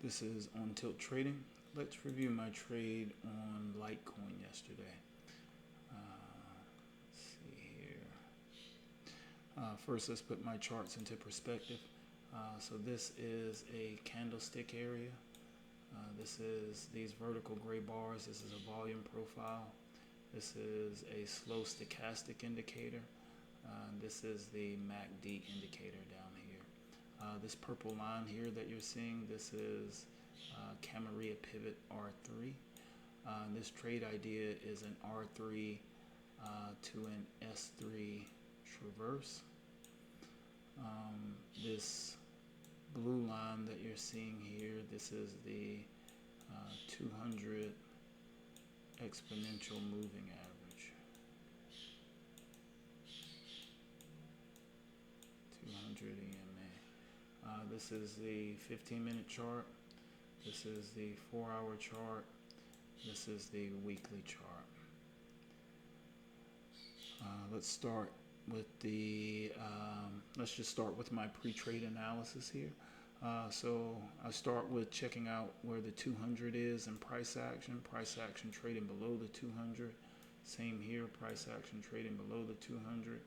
This is On Tilt Trading. Let's review my trade on LITECOIN yesterday. Let's see here. First, let's put my charts into perspective. So this is a candlestick area. This is these vertical gray bars. This is a volume profile. This is a slow stochastic indicator. This is the MACD indicator down here. This purple line here that you're seeing, this is Camarilla pivot R3. This trade idea is an R3 to an S3 traverse. This blue line that you're seeing here, this is the 200 exponential moving average. 200 EMA. This is the 15-minute chart. This is the 4-hour chart. This is the weekly chart. Let's start with the, let's just start with my pre-trade analysis here. So I start with checking out where the 200 is in price action trading below the 200. Same here, price action trading below the 200.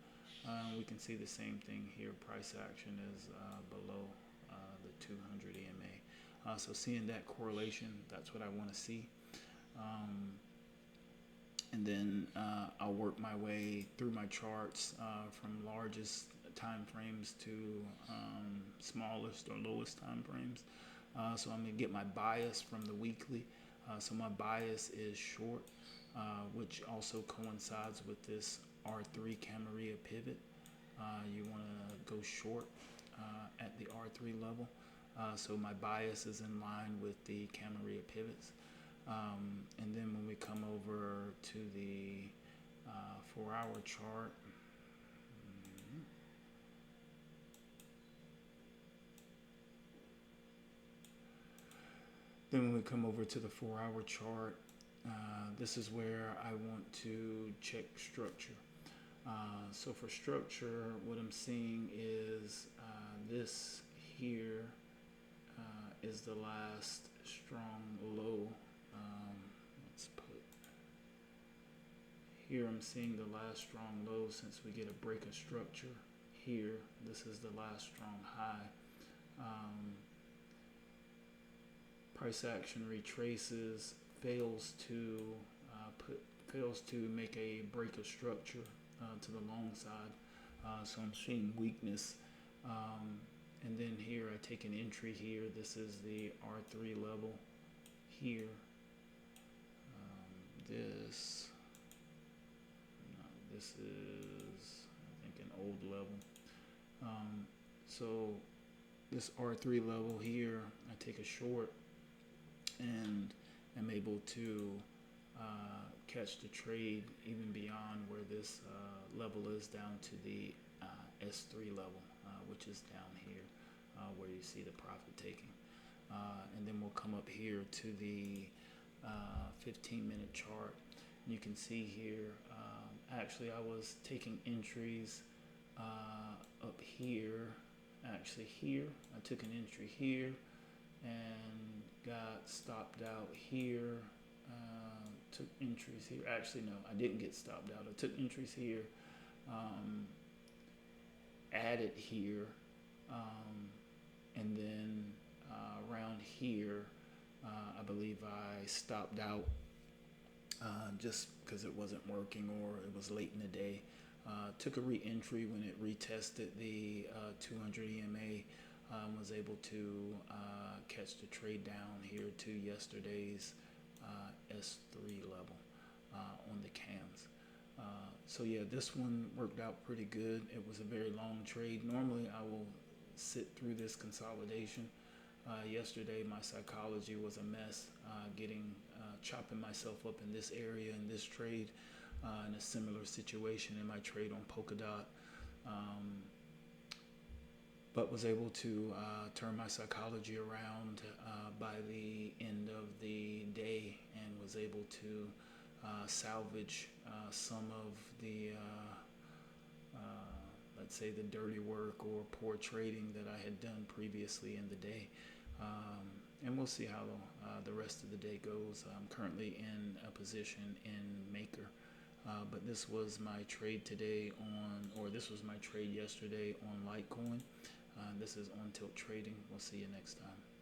We can see the same thing here, price action is below the 200 EMA. So seeing that correlation, that's what I want to see. And then I'll work my way through my charts from largest time frames to smallest or lowest time frames. So I'm going to get my bias from the weekly. So my bias is short, which also coincides with this R3 Camarilla pivot. You want to go short at the R3 level. So my bias is in line with the Camarilla pivots. And then when we come over to the 4-hour chart, this is where I want to check structure. So for structure, what I'm seeing is this here is the last strong low. Let's put here, I'm seeing the last strong low since we get a break of structure here. This is the last strong high. Price action retraces, fails to make a break of structure to the long side. So I'm seeing weakness. And then here I take an entry here. This is the R3 level here. This is, I think, an old level. So this R3 level here, I take a short and I'm able to catch the trade even beyond where this level is, down to the S3 level, which is down here where you see the profit taking. And then we'll come up here to the 15-minute chart. You can see here, actually I was taking entries up here, actually here. I took an entry here and got stopped out here. Took entries here. Actually, no, I didn't get stopped out. I took entries here, added here, and then around here, I believe I stopped out just because it wasn't working or it was late in the day. Took a re-entry when it retested the 200 EMA. Was able to catch the trade down here to yesterday's S3 level on the cams. So yeah, this one worked out pretty good. It was a very long trade. Normally I will sit through this consolidation. Yesterday my psychology was a mess, chopping myself up in this area in this trade, in a similar situation in my trade on Polkadot. But was able to turn my psychology around by the end of the day, and was able to salvage some of the, let's say, the dirty work or poor trading that I had done previously in the day. And we'll see how the rest of the day goes. I'm currently in a position in Maker, but this was my trade today or this was my trade yesterday on Litecoin. This is On Tilt Trading. We'll see you next time.